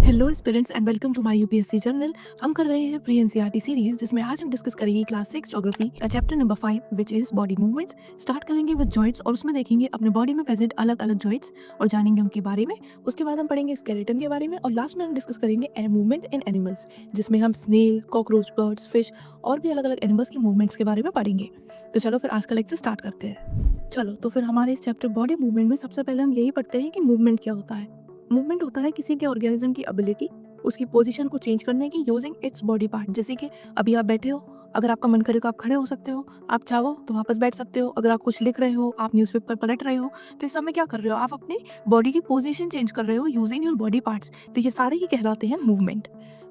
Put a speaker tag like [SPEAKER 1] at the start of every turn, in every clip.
[SPEAKER 1] Hello students and welcome to my UPSC journal. हम कर रहे हैं प्री एनसीईआरटी सीरीज जिसमें आज हम डिस्कस करेंगे क्लास 6 ज्योग्राफी का chapter number 5 which is body movements. Start करेंगे विद जॉइंट्स और उसमें देखेंगे अपने बॉडी में प्रेजेंट अलग अलग जॉइंट्स और जानेंगे उनके बारे में। उसके बाद हम पढ़ेंगे स्केलेटन के बारे में और लास्ट में हम डिस्कस करेंगे मूवमेंट इन एनिमल्स जिसमें हम स्नेल, कॉकरोच, बर्ड्स, फिश और भी अलग अलग एनिमल्स की मूवमेंट्स के बारे में पढ़ेंगे। तो चलो फिर आज का लेक्चर स्टार्ट करते हैं। चलो तो फिर हमारे इस चैप्टर बॉडी मूवमेंट में सबसे पहले हम यही पढ़ते हैं कि मूवमेंट क्या होता है। मूवमेंट होता है किसी के ऑर्गेनिज्म की एबिलिटी उसकी पोजीशन को चेंज करने की यूजिंग इट्स बॉडी पार्ट। जैसे कि अभी आप बैठे हो, अगर आपका मन करे तो आप खड़े हो सकते हो, आप चाहो तो वापस बैठ सकते हो। अगर आप कुछ लिख रहे हो, आप न्यूज़पेपर पलट रहे हो, तो इस समय क्या कर रहे हो, आप अपनी बॉडी की पोजीशन चेंज कर रहे हो यूजिंग योर बॉडी पार्ट्स। तो ये सारे ही कहलाते हैं मूवमेंट।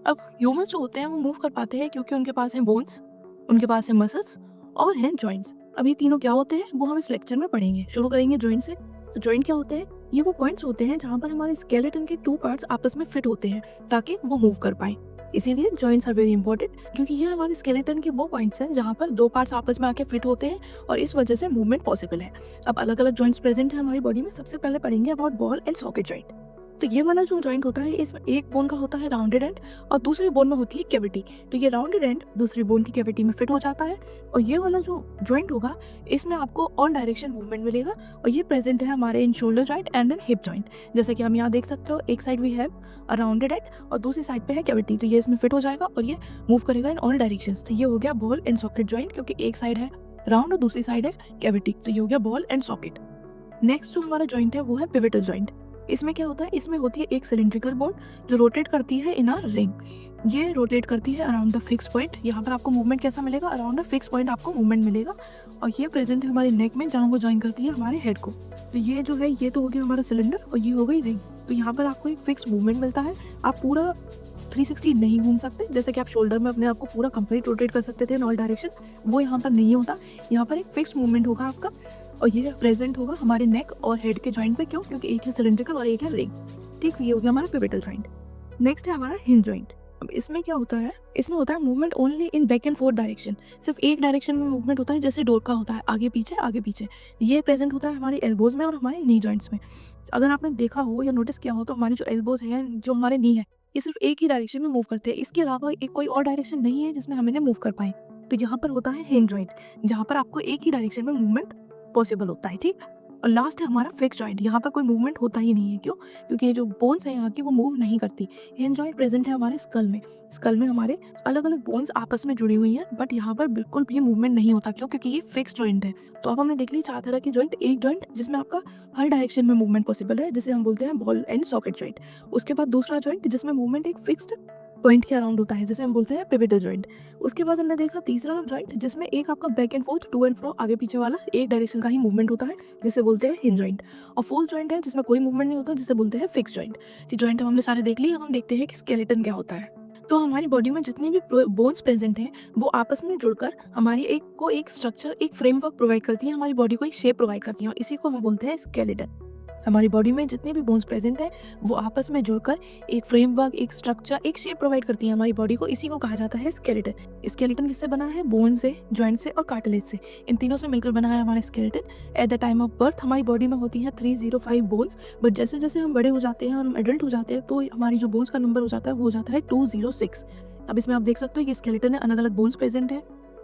[SPEAKER 1] अब ह्यूमंस जो होते हैं वो मूव कर पाते हैं क्योंकि उनके पास है बोन्स, उनके पास है मसल्स और हैं जॉइंट्स। अब ये तीनों क्या होते हैं वो हम इस लेक्चर में पढ़ेंगे। शुरू करेंगे जॉइंट से। तो जॉइंट क्या होते हैं? ये वो पॉइंट्स होते हैं जहाँ पर हमारे स्केलेटन के टू पार्ट्स आपस में फिट होते हैं ताकि वो मूव कर पाए। इसीलिए जॉइंट्स आर वेरी इंपॉर्टेंट क्योंकि ये हमारे स्केलेटन के वो पॉइंट्स हैं जहाँ पर दो पार्ट्स आपस में आके फिट होते हैं और इस वजह से मूवमेंट पॉसिबल है। अब अलग अलग जॉइंट्स प्रेजेंट है हमारी बॉडी में। सबसे पहले पढ़ेंगे about ball and socket joint. तो ये वाला जो जॉइंट होता है इसमें एक बोन का होता है राउंडेड एंड और दूसरे बोन में होती है कैविटी। तो ये राउंडेड एंड दूसरी बोन की कैविटी में फिट हो जाता है और ये वाला जो जॉइंट होगा इसमें आपको ऑन डायरेक्शन मूवमेंट मिलेगा और ये प्रेजेंट है हमारे in shoulder joint and in hip joint. जैसे कि हम यहाँ देख सकते हो, एक side we have a rounded end और दूसरी साइड पे है कैविटी। तो ये इसमें फिट हो जाएगा और ये मूव करेगा इन ऑल डायरेक्शंस। तो ये हो गया बॉल एंड सॉकेट जॉइंट क्योंकि एक साइड है राउंड और दूसरी साइड है कैविटी। तो ये हो गया बॉल एंड सॉकेट। नेक्स्ट जो हमारा जॉइंट है वो है पिवटल जॉइंट। इसमें क्या होता है, इसमें होती है एक सिलेंड्रिकल बोन जो रोटेट करती है इन अ रिंग। ये रोटेट करती है अराउंड द फिक्स पॉइंट। यहाँ पर आपको मूवमेंट कैसा मिलेगा, अराउंड द फिक्स पॉइंट आपको मूवमेंट मिलेगा और ये प्रेजेंट है हमारे नेक में जहाँ वो ज्वाइन करती है हमारे हेड को। तो ये जो है ये तो हो गया हमारा सिलेंडर और ये हो गई रिंग। तो यहाँ पर आपको एक फिक्स मूवमेंट मिलता है। आप पूरा 360 नहीं घूम सकते, जैसे कि आप शोल्डर में अपने आप को पूरा कंप्लीट रोटेट कर सकते थे इन ऑल डायरेक्शन, वो यहाँ पर नहीं होता। यहाँ पर एक फिक्स मूवमेंट होगा आपका और ये प्रेजेंट होगा हमारे नेक और हेड के जॉइंट पे। क्यों? क्योंकि एक है सिलेंड्रिकल और एक है रिंग। ठीक, ये हो गया हमारा पिवटल जॉइंट। नेक्स्ट है हमारा हिंज जॉइंट। अब इसमें क्या होता है, इसमें होता है movement only in back and fourth direction. सिर्फ एक डायरेक्शन में मूवमेंट होता है, जैसे डोर का होता है आगे पीछे आगे पीछे। ये प्रेजेंट होता है हमारे एल्बोज में और हमारे नी जॉइंट्स में। अगर आपने देखा हो या नोटिस किया हो तो हमारे जो एल्बोज हैं, जो हमारे नी है, ये सिर्फ एक ही डायरेक्शन में मूव करते हैं। इसके अलावा एक कोई और डायरेक्शन नहीं है जिसमें हम इन्हें मूव कर पाए। तो यहाँ पर होता है हिंज जॉइंट जहाँ पर आपको एक ही डायरेक्शन में मूवमेंट पॉसिबल होता है। ठीक, और लास्ट है हमारा फिक्स जॉइंट। यहाँ पर कोई मूवमेंट होता ही नहीं है। क्यों? क्योंकि ये जो बोन्स है यहाँ की वो मूव नहीं करती। हिंज जॉइंट प्रेजेंट है हमारे स्कल में। स्कल में हमारे अलग अलग बोन्स आपस में जुड़ी हुई हैं बट यहाँ पर बिल्कुल भी मूवमेंट नहीं होता। क्यों? क्योंकि ये फिक्स जॉइंट है। तो अब हमने देख ली चार तरह की जॉइंट। एक जॉइंट जिसमें आपका हर डायरेक्शन में मूवमेंट पॉसिबल है, जिसे हम बोलते हैं बॉल एंड सॉकेट जॉइंट। उसके बाद दूसरा जॉइंट जिसमें मूवमेंट एक फिक्स्ड पॉइंट के अराउंड होता है, जिसे हम बोलते हैं पिवटल जॉइंट। उसके बाद हमने देखा तीसरा जॉइंट जिसमें एक आपका back and forth to and fro आगे पीछे वाला एक डायरेक्शन का ही मूवमेंट होता है, जिसे बोलते हैं हिंज जॉइंट। और फोर्थ जॉइंट है जिसमें कोई मूवमेंट नहीं होता, जिसे बोलते हैं फिक्स जॉइंट। तो जॉइंट हमने सारे देख लिए। अब हम देखते हैं कि स्केलेटन क्या होता है। तो हमारी बॉडी में जितनी भी बोन्स प्रेजेंट हैं वो आपस में जुड़कर हमारी एक स्ट्रक्चर, एक फ्रेमवर्क प्रोवाइड करती है, हमारी बॉडी को एक शेप प्रोवाइड करती है और इसी को हम बोलते हैं स्केलेटन। हमारी बॉडी में जितने भी बोन्स प्रेजेंट हैं वो आपस में जुड़कर एक फ्रेमवर्क, एक स्ट्रक्चर, एक शेप प्रोवाइड करती है हमारी बॉडी को। इसी को कहा जाता है स्केलेटन। स्केलेटन किससे बना है? बोन से, जॉइंट से और कार्टिलेज से। इन तीनों से मिलकर बना है हमारा skeleton. At the time of birth हमारी बॉडी में होती हैं 305 बोन्स, बट जैसे जैसे हम बड़े हो जाते हैं और हम एडल्ट हो जाते हैं तो हमारी जो बोन्स का नंबर हो जाता है वो हो जाता है 206। अब इसमें आप देख सकते हो ये स्केलेटन है, अलग अलग बोन्स प्रेजेंट है,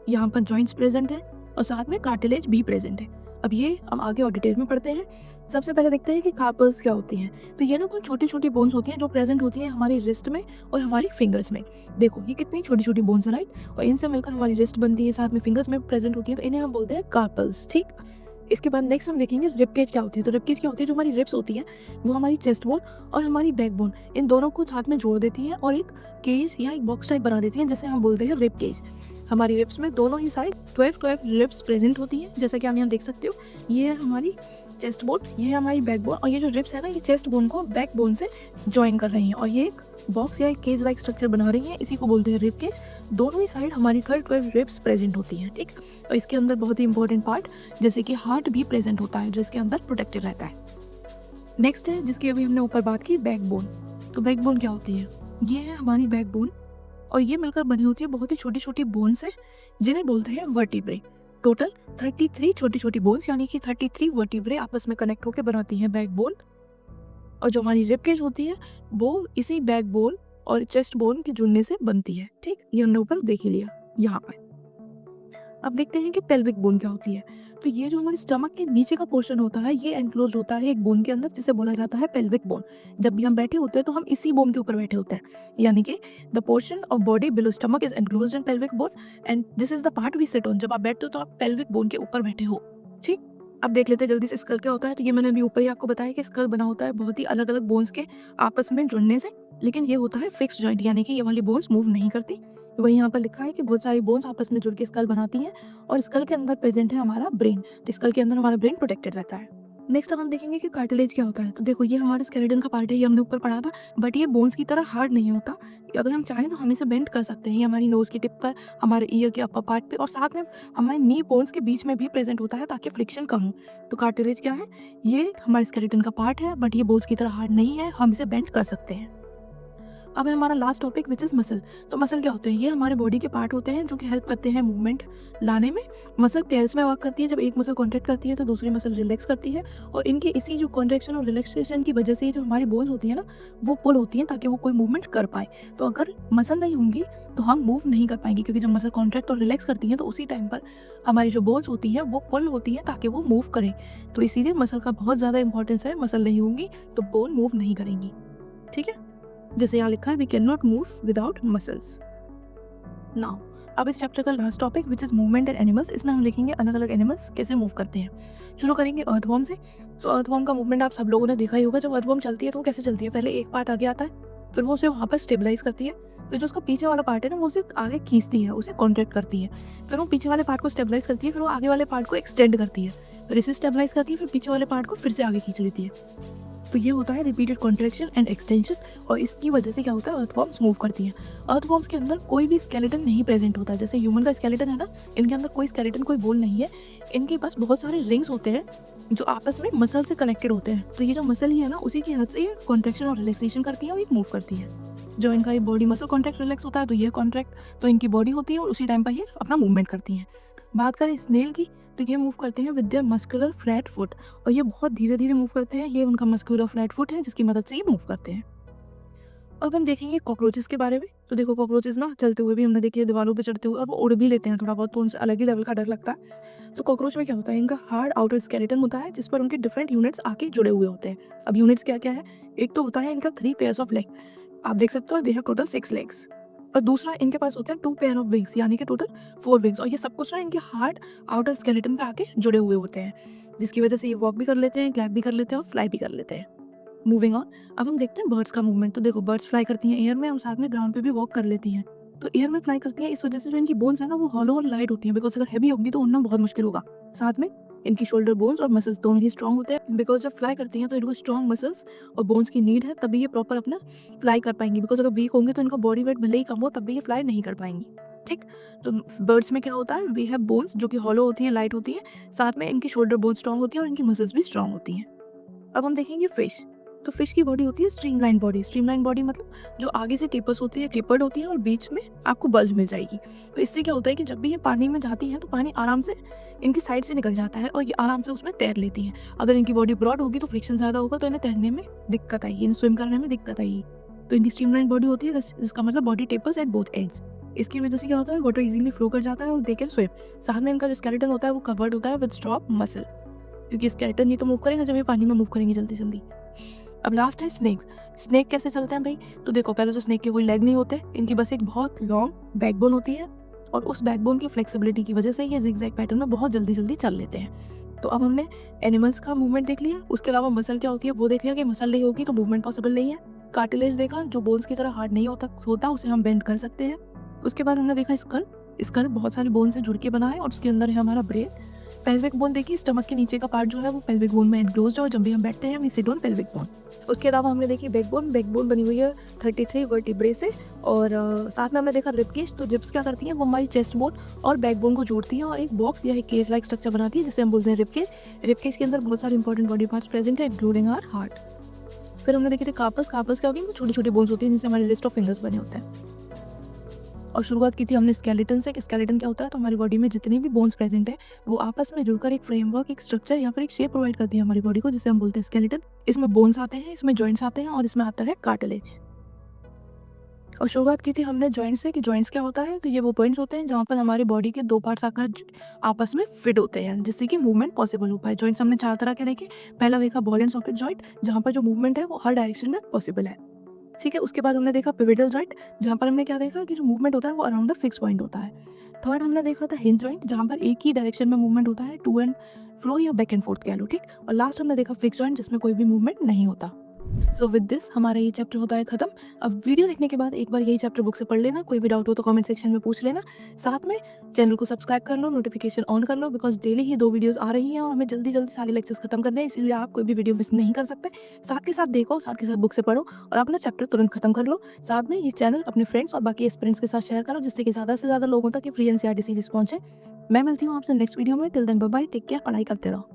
[SPEAKER 1] यहाँ पर जॉइंट्स प्रेजेंट है और साथ में कार्टिलेज भी प्रेजेंट है। अब ये हम आगे और डिटेल में पढ़ते हैं। सबसे पहले देखते हैं कि कार्पल्स क्या होती हैं। तो ये ना कुछ छोटी छोटी बोन्स होती हैं जो प्रेजेंट होती हैं हमारी रिस्ट में और हमारी फिंगर्स में। देखो ये कितनी छोटी छोटी बोन्स है, राइट? और इनसे मिलकर हमारी रिस्ट बनती है, साथ में फिंगर्स में प्रेजेंट होती है, तो इन्हें हम बोलते हैं कार्पल्स। ठीक, इसके बाद नेक्स्ट हम देखेंगे रिब केज क्या होती है। तो रिब केज क्या होती है? जो हमारी रिब्स होती है वो हमारी चेस्ट बोन और हमारी बैक बोन, इन दोनों को साथ में जोड़ देती है और एक केज या एक बॉक्स टाइप बना देती है, जिसे हम बोलते हैं रिब केज। हमारी रिब्स में दोनों ही साइड 12 रिब्स प्रेजेंट होती हैं, जैसा कि आप यहाँ देख सकते हो। ये है हमारी चेस्ट बोन, ये है हमारी बैक बोन और ये जो रिब्स है ना, ये चेस्ट बोन को बैक बोन से ज्वाइन कर रही हैं और ये एक बॉक्स या एक केज लाइक स्ट्रक्चर बना रही है। इसी को बोलते हैं रिब केज। दोनों ही साइड हमारी 12 रिब्स प्रेजेंट होती हैं। ठीक, और इसके अंदर बहुत ही इंपॉर्टेंट पार्ट जैसे कि हार्ट भी प्रेजेंट होता है जो इसके अंदर प्रोटेक्टेड रहता है। नेक्स्ट है जिसकी अभी हमने ऊपर बात की, बैक बोन। तो बैक बोन क्या होती है? ये है हमारी बैक बोन और ये मिलकर बनी होती है बहुत ही छोटी छोटी बोन से, जिन्हें बोलते हैं वर्टिब्रे। टोटल 33 छोटी छोटी बोन्स यानी कि 33 वर्टिब्रे आपस में कनेक्ट होकर बनाती हैं बैक बोन। और जो हमारी रिब केज होती है वो इसी बैक बोन और चेस्ट बोन के जुड़ने से बनती है। ठीक, ये हमने ऊपर देख ही लिया यहाँ पर। अब देखते हैं कि पेल्विक बोन क्या होती है। तो ये जो हमारे स्टमक के नीचे का पोर्शन होता है ये एनक्लोज होता है एक बोन के अंदर जिसे बोला जाता है पेल्विक बोन। जब भी हम बैठे होते हैं तो हम इसी बोन के ऊपर बैठे होते हैं, यानी कि the portion of body below stomach is enclosed in pelvic bone and this is the part we sit on. जब आप बैठते हो तो आप पेल्विक बोन के ऊपर बैठे हो। ठीक, अब देख लेते हैं जल्दी से स्कल क्या होता है। तो ये मैंने अभी ऊपर ही आपको बताया कि स्कल बना होता है बहुत ही अलग अलग बोन्स के आपस में जुड़ने से, लेकिन ये होता है फिक्स जॉइंट, यानी कि ये वाली बोन्स मूव नहीं करती। वही यहाँ पर लिखा है कि बहुत सारी बोन्स आपस में जुड़ के स्कल बनाती हैं और स्कल के अंदर प्रेजेंट है हमारा ब्रेन। तो स्कल के अंदर हमारा ब्रेन प्रोटेक्टेड रहता है। नेक्स्ट अब हम देखेंगे कि कार्टिलेज क्या होता है। तो देखो ये हमारे स्केलेटन का पार्ट है, ये हमने ऊपर पढ़ा था, बट ये बोन्स की तरह हार्ड नहीं होता। अगर हम चाहें तो हम इसे बेंड कर सकते हैं। ये हमारी नोज की टिप पर, हमारे ईयर के अपर पार्ट पे और साथ में हमारे नी बोन्स के बीच में भी प्रेजेंट होता है ताकि फ्रिक्शन कम हो। तो कार्टिलेज क्या है, ये हमारे स्केलेटन का पार्ट है बट ये बोन्स की तरह हार्ड नहीं है, हम इसे बेंड कर सकते हैं। अब है हमारा last topic which is muscle. तो मसल क्या होते हैं, ये हमारे बॉडी के पार्ट होते हैं जो कि हेल्प करते हैं मूवमेंट लाने में। मसल पेयर्स में वर्क करती है, जब एक मसल कॉन्ट्रैक्ट करती है तो दूसरी मसल रिलैक्स करती है और इनके इसी जो कॉन्ट्रैक्शन और रिलैक्सेशन की वजह से जो हमारी बोन्स होती है ना वो पुल होती हैं ताकि वो कोई मूवमेंट कर पाए। तो अगर मसल नहीं होंगी तो हम मूव नहीं कर पाएंगे, क्योंकि जब मसल कॉन्ट्रैक्ट और रिलैक्स करती हैं तो उसी टाइम पर हमारी जो बोन्स होती हैं वो पुल होती हैं ताकि वो मूव करें। तो इसीलिए मसल का बहुत ज़्यादा इंपॉर्टेंस है। मसल नहीं होंगी तो बोन मूव नहीं करेंगी। ठीक है, जैसे यहाँ लिखा है we can not move without muscles. Now अब इस चैप्टर का last topic which is movement and animals. इसमें हम देखेंगे अलग अलग एनिमल्स कैसे मूव करते हैं। शुरू करेंगे अर्थवॉर्म से। तो अर्थवॉर्म का मूवमेंट आप सब लोगों ने देखा ही होगा। जब अर्थवॉर्म चलती है तो वो कैसे चलती है, पहले एक पार्ट आगे आता है, फिर वो उसे वहाँ पर स्टेबलाइज करती है, फिर जो उसका पीछे वाला पार्ट है ना वो उसे आगे खींचती है, उसे कॉन्ट्रैक्ट करती है, फिर वो पीछे वाले पार्ट को स्टेबलाइज करती है, फिर वो आगे वाले पार्ट को एक्सटेंड करती है, फिर इसे स्टेबलाइज करती है, फिर पीछे वाले पार्ट को फिर से आगे खींच लेती है। तो ये होता है रिपीटेड कॉन्ट्रैक्शन एंड एक्सटेंशन और इसकी वजह से क्या होता है अर्थवॉर्म्स मूव करती हैं। अर्थवॉर्म्स के अंदर कोई भी स्केलेटन नहीं प्रेजेंट होता है। जैसे ह्यूमन का स्केलेटन है ना, इनके अंदर कोई स्केलेटन कोई बोन नहीं है। इनके पास बहुत सारे रिंग्स होते हैं जो आपस में मसल से कनेक्टेड होते हैं। तो ये जो मसल ही है ना उसी की हेल्प से ये कॉन्ट्रैक्शन और रिलैक्सेशन करती है और ये मूव करती है। जो इनका ये बॉडी मसल कॉन्ट्रैक्ट रिलैक्स होता है तो ये कॉन्ट्रैक्ट तो इनकी बॉडी होती है और उसी टाइम पर ये अपना मूवमेंट करती हैं। बात करें स्नेल की तो ये मूव करते हैं with their muscular flat foot और ये बहुत धीरे धीरे मूव करते हैं। ये उनका मस्कुलर फ्लैट फुट है जिसकी मदद से ये मूव करते हैं। अब हम देखेंगे कॉकरोचेस के बारे में। तो देखो कॉकरोचेस ना चलते हुए भी हमने देखी है, दीवारों पे चढ़ते हुए, और वो उड़ भी लेते हैं थोड़ा बहुत, तो उनसे अलग ही लेवल का डर लगता है। तो कॉकरोच में क्या होता है, इनका हार्ड आउटर स्केलेटन होता है जिस पर उनके डिफरेंट यूनिट्स आके जुड़े हुए होते हैं। अब यूनिट्स क्या क्या है, एक तो होता है इनका 3 पेयर्स ऑफ लेग, आप देख सकते हो दे हैव टोटल 6 लेग्स। और दूसरा इनके पास होते हैं 2 पेयर ऑफ विंग्स, यानी कि टोटल 4 विंग्स। और ये सब कुछ ना इनके हार्ड आउटर स्केलेटन पे आके जुड़े हुए होते हैं, जिसकी वजह से ये वॉक भी कर लेते हैं, ग्लैब भी कर लेते हैं और फ्लाई भी कर लेते हैं। मूविंग ऑन, अब हम देखते हैं बर्ड्स का मूवमेंट। तो देखो बर्ड्स फ्लाई करती हैं एयर में और साथ में ग्राउंड पे भी वॉक कर लेती हैं। तो एयर में फ्लाई करती हैं इस वजह से जो इनकी बोन्स है ना वो हॉलो और लाइट होती हैं, बिकॉज अगर हैवी होगी तो उड़ना बहुत मुश्किल होगा। साथ में इनकी शोल्डर बोन्स और मसल्स दोनों ही स्ट्रॉन्ग होते हैं, बिकॉज जब फ्लाई करती हैं तो इनको स्ट्रॉन्ग मसल्स और बोन्स की नीड है, तभी ये प्रॉपर अपना फ्लाई कर पाएंगी। बिकॉज अगर वीक होंगे तो इनका बॉडी वेट भले ही कम हो तब भी ये फ्लाई नहीं कर पाएंगी। ठीक, तो बर्ड्स में क्या होता है, वी हैव बोन्स जो कि हॉलो होती हैं, लाइट होती हैं, साथ में इनकी शोल्डर बोन्स स्ट्रॉन्ग होती है और इनकी मसल्स भी स्ट्रॉन्ग होती हैं। अब हम देखेंगे फिश। तो फिश की बॉडी होती है स्ट्रीमलाइन बॉडी। स्ट्रीमलाइन बॉडी मतलब जो आगे से टेपर्स होती है, टेपर्ड होती है और बीच में आपको बल्ज मिल जाएगी। तो इससे क्या होता है कि जब भी ये पानी में जाती हैं तो पानी आराम से इनकी साइड से निकल जाता है और ये आराम से उसमें तैर लेती हैं। अगर इनकी बॉडी ब्रॉड होगी तो फ्रिक्शन ज़्यादा होगा तो इन्हें तैरने में दिक्कत आएगी, इन्हें स्विम करने में दिक्कत आएगी। तो इनकी स्ट्रीमलाइन बॉडी होती है जिसका मतलब body tapers at both ends. इसकी वजह से क्या होता है, वाटर इजीली फ्लो कर जाता है और दे कैन स्विम। साथ में इनका जो स्केलेटन होता है वो कवर्ड होता है विद स्ट्रॉन्ग मसल, क्योंकि स्केलेटन ही तो मूव करेगा जब ये पानी में मूव करेंगे जल्दी जल्दी। अब लास्ट है स्नेक। स्नेक कैसे चलते हैं भाई, तो देखो पहले तो स्नेक के कोई लेग नहीं होते, इनकी बस एक बहुत लॉन्ग बैकबोन होती है और उस बैकबोन की फ्लेक्सिबिलिटी की वजह से ये जिगजैग पैटर्न में बहुत जल्दी जल्दी चल लेते हैं। तो अब हमने एनिमल्स का मूवमेंट देख लिया, उसके अलावा मसल क्या होती है वो देख लिया कि मसल नहीं होगी तो मूवमेंट पॉसिबल नहीं है। कार्टिलेज देखा, जो बोन्स की तरह हार्ड नहीं होता उसे हम बेंड कर सकते हैं। उसके बाद हमने देखा स्कल। स्कल बहुत सारे बोन से जुड़ के बना है और उसके अंदर है हमारा ब्रेन। पेल्विक बोन देखिए, स्टमक के नीचे का पार्ट जो है वो पेल्विक बोन में एनक्लोज्ड है और जब भी हम बैठते हैं we sit on pelvic bone. उसके अलावा हमने देखी बैकबोन बनी हुई है 33 वर्टिब्रे से और साथ में हमने देखा रिब केज। तो रिब्स क्या करती हैं, वो हमारी चेस्ट बोन और बैकबोन को जोड़ती हैं और एक बॉक्स या एक केज लाइक स्ट्रक्चर बनाती है जिसे हम बोलते हैं रिब केज। रिब केज के अंदर बहुत सारे इंपॉर्टेंट बॉडी पार्ट्स प्रेजेंट है इंक्लूडिंग आवर हार्ट। फिर हमने देखे थे कार्पस। कार्पस क्या होगी, वो छोटी छोटी बोन्स होती हैं जिनसे हमारे लिस्ट ऑफ फिंगर्स बने होते हैं। और शुरुआत की थी हमने स्केलेटन से। स्केलेटन क्या होता है, तो हमारी बॉडी में जितनी भी बोन्स प्रेजेंट है वो आपस में जुड़कर एक फ्रेमवर्क, एक स्ट्रक्चर या फिर एक शेप प्रोवाइड करती है हमारी बॉडी को, जिसे हम बोलते हैं स्केलेटन। इसमें बोन्स आते हैं, इसमें जॉइंट्स आते हैं और इसमें आता है कार्टिलेज। और शुरुआत की थी हमने जॉइंट से कि जॉइंट्स क्या होता है, तो ये वो पॉइंट्स होते हैं जहाँ पर हमारी बॉडी के दो पार्ट्स आकर आपस में फिट होते हैं, जिससे कि मूवमेंट पॉसिबल हो पाए। जॉइंट्स हमने 4 तरह के देखे। पहला देखा बॉल एंड सॉकेट जॉइंट, जहाँ पर जो मूवमेंट है वो हर डायरेक्शन में पॉसिबल है। ठीक है, उसके बाद हमने देखा पिवटल जॉइंट, जहाँ पर हमने क्या देखा कि जो मूवमेंट होता है वो अराउंड द फिक्स पॉइंट होता है। थर्ड हमने देखा था हिंज जॉइंट, जहाँ पर एक ही डायरेक्शन में मूवमेंट होता है, टू एंड फ्रो या बैक एंड फोर्थ कह लो, ठीक। और लास्ट हमने देखा फिक्स जॉइंट, जिसमें कोई भी मूवमेंट नहीं होता। सो विद दिस हमारा ये चैप्टर होता है खत्म। अब वीडियो देखने के बाद एक बार यही चैप्टर बुक से पढ़ लेना, कोई भी डाउट हो तो कमेंट सेक्शन में पूछ लेना। साथ में चैनल को सब्सक्राइब कर लो, नोटिफिकेशन ऑन कर लो, बिकॉज डेली ही 2 वीडियोस आ रही हैं और हमें जल्दी जल्दी सारे लेक्चर्स खत्म करने हैं, इसलिए आप कोई भी वीडियो मिस नहीं कर सकते। साथ के साथ देखो, साथ के साथ बुक से पढ़ो और अपना चैप्टर तुरंत खत्म कर लो। साथ में ये चैनल अपने फ्रेंड्स और बाकी एस्पिरेंट्स के साथ शेयर करो, जिससे कि ज़्यादा से ज़्यादा लोगों तक ये फ्री एनसीईआरटी सीरीज पहुंचे। मैं मिलती हूँ आपसे नेक्स्ट वीडियो में। Till then bye bye, take care, पढ़ाई करते रहो।